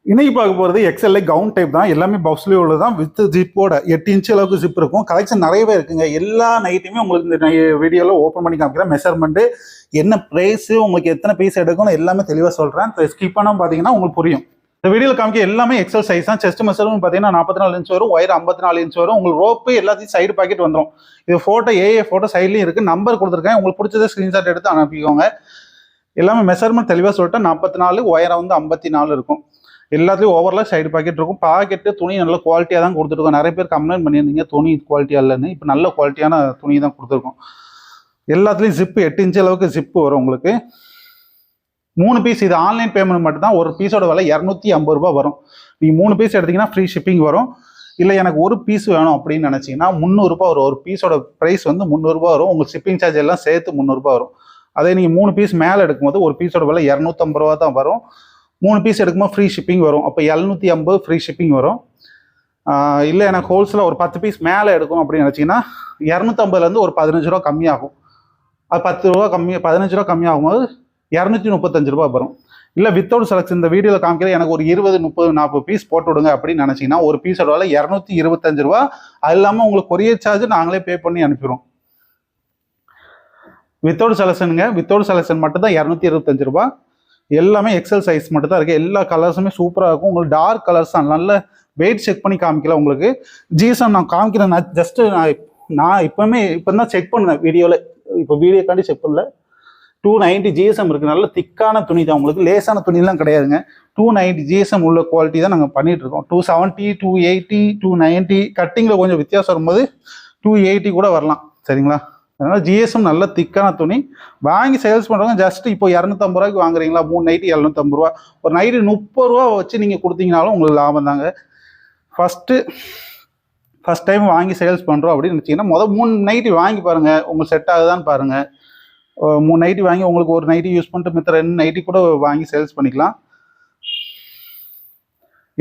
இன்னைக்கு பார்க்க போகிறது எக்ஸ்எல்ல கவுன் டைப் தான். எல்லாமே பஃப்ஸ்லி உள்ளதான் வித் ஜிப்போட 8 இன்ச் அளவுக்கு ஜிப் இருக்கும். கலெக்ஷன் நிறையவே இருக்குங்க. எல்லா நைட்டுமே உங்களுக்கு இந்த வீடியோவில் ஓப்பன் பண்ணி காமிக்கிறேன். மெஷர்மெண்ட் என்ன ப்ரைஸ், உங்களுக்கு எத்தனை பீஸ் எடுக்கணும் எல்லாமே தெளிவாக சொல்கிறேன். ஸ்கிப் பண்ணாமல் பார்த்தீங்கன்னா உங்களுக்கு புரியும். இந்த வீடியோவில் காமிக்க எல்லாமே எக்ஸல் சைஸ் தான். செஸ்ட் மெஷரும் பார்த்தீங்கன்னா 44 இன்ச் வரும், ஒயர் 54 இன்ச் வரும். உங்களுக்கு ரோப்பு எல்லாத்தையும் சைடு பாக்கெட் வந்துடும். இது ஃபோட்டோ ஏஏ ஃபோட்டோ சைட்லையும் இருக்குது. நம்பர் கொடுத்துருக்கேன், உங்களுக்கு பிடிச்சதை ஸ்க்ரீன்ஷாட் எடுத்து அனுப்பிக்கோங்க. எல்லாமே மெஷர்மெண்ட் தெளிவாக சொல்லிட்டு 44, ஒயரை வந்து 54 இருக்கும். எல்லாத்துலேயும் ஓவரில் சைடு பாக்கெட் இருக்கும். பாக்கெட்டு துணி நல்ல குவாலிட்டியாக தான் கொடுத்துருக்கோம். நிறைய பேர் கம்ப்ளைண்ட் பண்ணியிருந்தீங்க துணி குவாலிட்டியாக இல்லைன்னு. இப்போ நல்ல குவாலிட்டியான துணி தான் கொடுத்துருக்கோம். எல்லாத்துலேயும் ஜிப்பு 8 இன்ச் அளவுக்கு ஜிப்பு வரும். உங்களுக்கு 3 பீஸ். இது ஆன்லைன் பேமெண்ட் மட்டும் தான். ஒரு பீஸோட விலை 250 ரூபா வரும். நீங்கள் 3 பீஸ் எடுத்தீங்கன்னா ஃப்ரீ ஷிப்பிங் வரும். இல்லை எனக்கு ஒரு பீஸ் வேணும் அப்படின்னு நினச்சிங்கன்னா 300 ரூபா வரும். ஒரு பீஸோட ப்ரைஸ் வந்து 300 ரூபா வரும். உங்களுக்கு ஷிப்பிங் சார்ஜ் எல்லாம் சேர்த்து 300 ரூபா வரும். அதே நீங்கள் 3 பீஸ் மேலே எடுக்கும்போது ஒரு பீஸோட விலை 250 ரூபா தான் வரும். 3 பீஸ் எடுக்கும்போது ஃப்ரீ ஷிப்பிங் வரும். அப்போ 750 ஃப்ரீ ஷிப்பிங் வரும். இல்லை எனக்கு ஹோல்சேலாக ஒரு 10 பீஸ் மேலே எடுக்கும் அப்படின்னு நினச்சிங்கன்னா 250லேருந்து ஒரு 15 ரூபா கம்மியாகும். அது 10 ரூபா கம்மி, 15 ரூபா கம்மியாகும்போது 235 ரூபா வரும். இல்லை வித்தவுட் செலக்ஷன் இந்த வீடியோவில் காமிக்கிற எனக்கு ஒரு 20, 30, 40 பீஸ் போட்டு விடுங்க அப்படின்னு நினச்சிங்கன்னா ஒரு பீஸோட விலை 225 ரூபா. அது இல்லாமல் உங்களுக்கு கொரியர் சார்ஜ் நாங்களே பே பண்ணி அனுப்பிடுவோம். வித்தவுட் செலக்ஷனுங்க. வித்தவுட் செலக்ஷன் மட்டும் தான் 225 ரூபா. எல்லாமே எக்ஸல் சைஸ் மட்டும் தான் இருக்குது. எல்லா கலர்ஸுமே சூப்பராக இருக்கும். உங்களுக்கு டார்க் கலர்ஸ் தான். நல்ல வெயிட் செக் பண்ணி காமிக்கல உங்களுக்கு. ஜிஎஸ்எம் நான் காமிக்கிறேன். நான் ஜஸ்ட்டு நான் இப்போ தான் செக் பண்ணேன் வீடியோவில். இப்போ வீடியோக்காண்டி செக் பண்ணல. 290 ஜிஎஸ்எம் இருக்குது. நல்ல திக்கான துணி தான். உங்களுக்கு லேசான துணிலாம் கிடையாதுங்க. 290 ஜிஎஸ்எம் உள்ள குவாலிட்டி தான் நாங்கள் பண்ணிகிட்ருக்கோம். 270, 280, 290 கட்டிங்கில் கொஞ்சம் வித்தியாசம் வரும்போது 280 கூட வரலாம். சரிங்களா? அதனால் ஜிஎஸ்எம் நல்ல திக்கான துணி. வாங்கி சேல்ஸ் பண்ணுறவங்க ஜஸ்ட் இப்போ 250 ரூபாய்க்கு வாங்குறீங்களா, 3 நைட்டி 750 ரூபா. ஒரு நைட்டு 30 ரூபா வச்சு நீங்கள் கொடுத்தீங்கனாலும் உங்களுக்கு லாபம் தாங்க. ஃபஸ்ட் டைம் வாங்கி சேல்ஸ் பண்ணுறோம் அப்படின்னு நினச்சிங்கன்னா 3 நைட்டி வாங்கி பாருங்கள். உங்களுக்கு செட் ஆகுதான்னு பாருங்கள். 3 நைட்டி வாங்கி உங்களுக்கு ஒரு நைட்டி யூஸ் பண்ணிட்டு மித்த 2 நைட்டி கூட வாங்கி சேல்ஸ் பண்ணிக்கலாம்.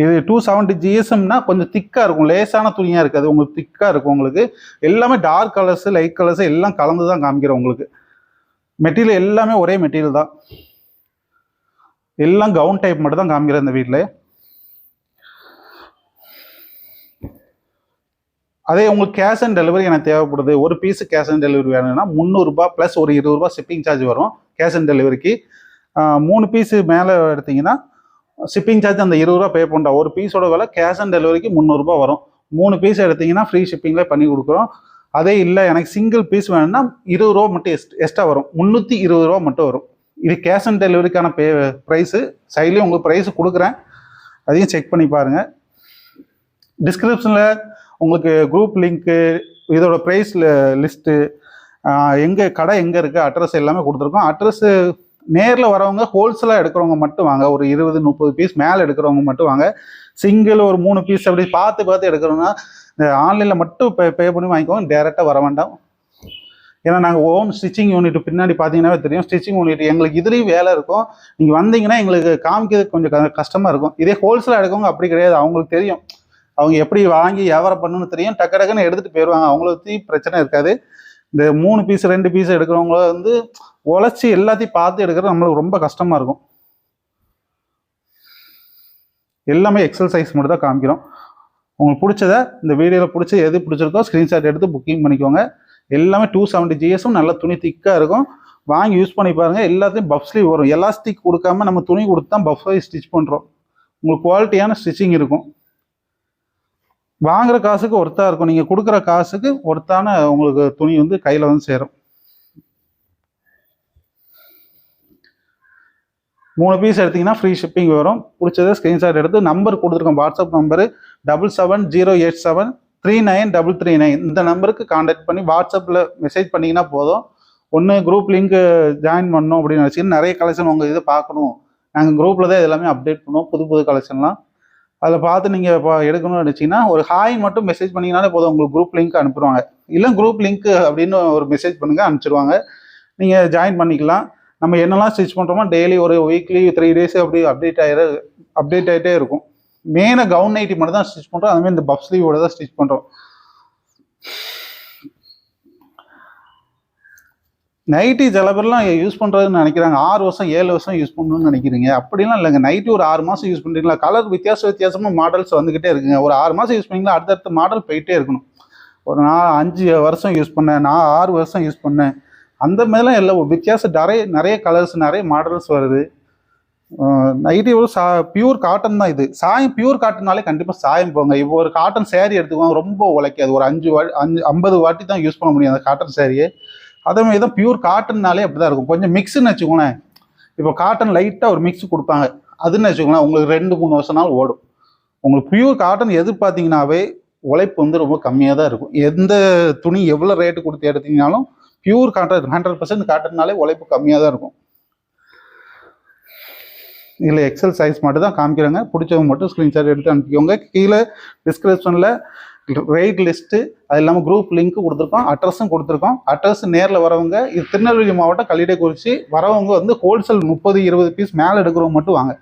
இது 270 ஜிஎஸ்எம்னா கொஞ்சம் திக்காக இருக்கும். லேசான துணியாக இருக்காது. உங்களுக்கு திக்காக இருக்கும். உங்களுக்கு எல்லாமே டார்க் கலர்ஸு லைட் கலர்ஸு எல்லாம் கலந்து தான் காமிக்கிறோம். உங்களுக்கு மெட்டீரியல் எல்லாமே ஒரே மெட்டீரியல் தான். எல்லாம் கவுன் டைப் மட்டும் தான் காமிக்கிறேன் இந்த வீட்டில். அதே உங்களுக்கு கேஷ் ஆன் டெலிவரி எனக்கு தேவைப்படுது, ஒரு பீஸு கேஷ் ஆன் டெலிவரி வேணும்னா 300 ரூபா ப்ளஸ் ஒரு 20 ரூபா ஷிப்பிங் சார்ஜ் வரும் கேஷ் ஆன் டெலிவரிக்கு. 3 பீஸு மேலே எடுத்தீங்கன்னா ஷிப்பிங் சார்ஜ் அந்த 20 ரூபா பே பண்ணுறோம். ஒரு பீஸோட விலை கேஷ் ஆன் டெலிவரிக்கு 300 ரூபா வரும். 3 பீஸ் எடுத்தீங்கன்னா ஃப்ரீ ஷிப்பிங்லேயே பண்ணி கொடுக்குறோம். அதே இல்லை எனக்கு சிங்கிள் பீஸ் வேணும்னா 20 ரூபா மட்டும் எக்ஸ்ட்ரா வரும். 320 ரூபா மட்டும் வரும். இது கேஷ் ஆன் டெலிவரிக்கான ப்ரைஸு. சைட்லேயும் உங்களுக்கு ப்ரைஸு கொடுக்குறேன், அதையும் செக் பண்ணி பாருங்கள். டிஸ்கிரிப்ஷனில் உங்களுக்கு குரூப் லிங்க்கு, இதோட ப்ரைஸ் லிஸ்ட்டு, எங்கே கடை எங்கே இருக்குது, அட்ரஸ் எல்லாமே கொடுத்துருக்கோம். அட்ரஸ்ஸு நேரில் வரவங்க ஹோல்சேலாக எடுக்கிறவங்க மட்டும் வாங்க. ஒரு 20, 30 பீஸ் மேலே எடுக்கிறவங்க மட்டும் வாங்க. சிங்கிள் ஒரு 3 பீஸ் அப்படி பார்த்து எடுக்கிறோன்னா ஆன்லைனில் மட்டும் பே பண்ணி வாங்கிக்கோங்க. டேரெக்டாக வர வேண்டாம். ஏன்னா நாங்கள் ஓன் ஸ்டிச்சிங் யூனிட் பின்னாடி பார்த்தீங்கன்னாவே தெரியும். ஸ்டிச்சிங் யூனிட் எங்களுக்கு இதுலேயும் வேலை இருக்கும். நீங்கள் வந்தீங்கன்னா எங்களுக்கு காமிக்கிறதுக்கு கொஞ்சம் கஷ்டமாக இருக்கும். இதே ஹோல்சேலாக எடுக்கவங்க அப்படி கிடையாது. அவங்களுக்கு தெரியும் அவங்க எப்படி வாங்கி வியாபாரம் பண்ணணும்னு தெரியும். டக்குன்னு எடுத்துகிட்டு போயிடுவாங்க. அவங்களுக்கு பிரச்சனை இருக்காது. இந்த 3 பீஸ் 2 பீஸ் எடுக்கிறவங்கள வந்து உழைச்சி எல்லாத்தையும் பார்த்து எடுக்கிறது நம்மளுக்கு ரொம்ப கஷ்டமாக இருக்கும். எல்லாமே எக்ஸல் சைஸ் மட்டும் தான் காமிக்கிறோம். உங்களுக்கு பிடிச்சத இந்த வீடியோவில் எது பிடிச்சிருக்கோ ஸ்க்ரீன்ஷாட் எடுத்து புக்கிங் பண்ணிக்கோங்க. எல்லாமே 270 ஜிஎஸும் நல்ல துணி திக்காக இருக்கும். வாங்கி யூஸ் பண்ணி பாருங்கள். எல்லாத்தையும் பஃப் ஸ்லீவ் வரும். எலாஸ்டிக் கொடுக்காம நம்ம துணி கொடுத்து தான் பஃப் ஸ்டிச் பண்ணுறோம். உங்களுக்கு குவாலிட்டியான ஸ்டிச்சிங் இருக்கும். வாங்குகிற காசுக்கு ஒர்த்தாக இருக்கும். நீங்கள் கொடுக்குற காசுக்கு ஒர்த்தான உங்களுக்கு துணி வந்து கையில் வந்து சேரும். 3 பீஸ் எடுத்திங்கன்னா ஃப்ரீ ஷிப்பிங் வரும். பிடிச்சதை ஸ்க்ரீன்ஷாட் எடுத்து நம்பர் கொடுத்துருக்கோம். WhatsApp number 7708739339. இந்த நம்பருக்கு கான்டாக்ட் பண்ணி வாட்ஸ்அப்பில் மெசேஜ் பண்ணிங்கன்னா போதும். ஒன்று குரூப் லிங்க்கு ஜாயின் பண்ணணும் அப்படின்னு நினச்சிங்கன்னா நிறைய கலெக்ஷன் உங்கள் இதை பார்க்கணும். நாங்கள் குரூப்பில் தான் இதெல்லாமே அப்டேட் பண்ணுவோம். புது கலெக்ஷன்லாம் அதில் பார்த்து நீங்கள் இப்போ எடுக்கணும்னு நினச்சிங்கன்னா ஒரு ஹாய் மட்டும் மெசேஜ் பண்ணிங்கனாலே போதும். உங்களுக்கு குரூப் லிங்க் அனுப்பிடுவாங்க. இல்லை குரூப் லிங்க்கு அப்படின்னு ஒரு மெசேஜ் பண்ணுங்கள், அனுப்பிச்சிடுவாங்க. நீங்கள் ஜாயின் பண்ணிக்கலாம். நம்ம என்னெல்லாம் ஸ்டிச் பண்ணுறோமோ டெய்லி ஒரு வீக்லி 3 டேஸ் அப்படி அப்டேட் ஆகிட்டே இருக்கும். மெயினாக கவுன் நைட்டி மட்டும் தான் ஸ்டிச் பண்ணுறோம். அதுமாதிரி இந்த பஃப் ஸ்லீவோட தான் ஸ்டிச் பண்ணுறோம். நைட்டி சில பேர்லாம் யூஸ் பண்ணுறதுன்னு நினைக்கிறாங்க 6 வருஷம் 7 வருஷம் யூஸ் பண்ணணும்னு நினைக்கிறீங்க. அப்படிலாம் இல்லைங்க. நைட்டி ஒரு 6 மாதம் யூஸ் பண்ணுறீங்களா, கலர் வித்தியாசமாக மாடல்ஸ் வந்துக்கிட்டே இருக்குங்க. ஒரு 6 மாதம் யூஸ் பண்ணிங்களா அடுத்தடுத்த மாடல் போயிட்டே இருக்கணும். ஒரு நான் 5 வருஷம் யூஸ் பண்ணேன், நான் 6 வருஷம் யூஸ் பண்ணேன், அந்த மாதிரிலாம் இல்லை. வித்தியாசம் நிறைய கலர்ஸ் நிறைய மாடல்ஸ் வருது. நைட்டி ஒரு பியூர் காட்டன் தான் இது. சாயம் பியூர் காட்டன்னாலே கண்டிப்பாக சாயம் போங்க. இப்போ ஒரு காட்டன் சேரீ எடுத்துக்குவாங்க, ரொம்ப உழைக்காது. ஒரு 50 வாட்டி தான் யூஸ் பண்ண முடியும் அந்த காட்டன் சேரீயை. அதே மாதிரி தான் பியூர் காட்டன்னாலே அப்படி தான் இருக்கும். கொஞ்சம் மிக்ஸுன்னு வச்சுக்கோங்களேன். இப்போ காட்டன் லைட்டாக ஒரு மிக்ஸ் கொடுப்பாங்க, அதுன்னு வச்சுக்கோங்களேன் உங்களுக்கு 2-3 வருஷம் நாள் ஓடும். உங்களுக்கு பியூர் காட்டன் எதிர்பார்த்தீங்கன்னாவே உழைப்பு வந்து ரொம்ப கம்மியாக தான் இருக்கும். எந்த துணி எவ்வளோ ரேட்டு கொடுத்து எடுத்தீங்கனாலும் பியூர் காட்டன் 100% காட்டன்னாலே உழைப்பு கம்மியாக தான் இருக்கும். இதில் எக்ஸல் சைஸ் மட்டும் தான் காமிக்கிறேங்க. பிடிச்சவங்க மட்டும் ஸ்க்ரீன்ஷாட் எடுத்து அனுப்பிக்கோங்க. கீழே டிஸ்கிரிப்ஷனில் ரேட் லிஸ்ட்டு, அது இல்லாமல் குரூப் லிங்க்கு கொடுத்துருக்கோம், அட்ரஸும் கொடுத்துருக்கோம். அட்ரஸ் நேரில் வரவங்க, இது திருநெல்வேலி மாவட்டம் கல்லிடைக்குறிச்சி, வரவங்க வந்து ஹோல்சேல் 30-20 பீஸ் மேலே எடுக்கிறவங்க மட்டும் வாங்க.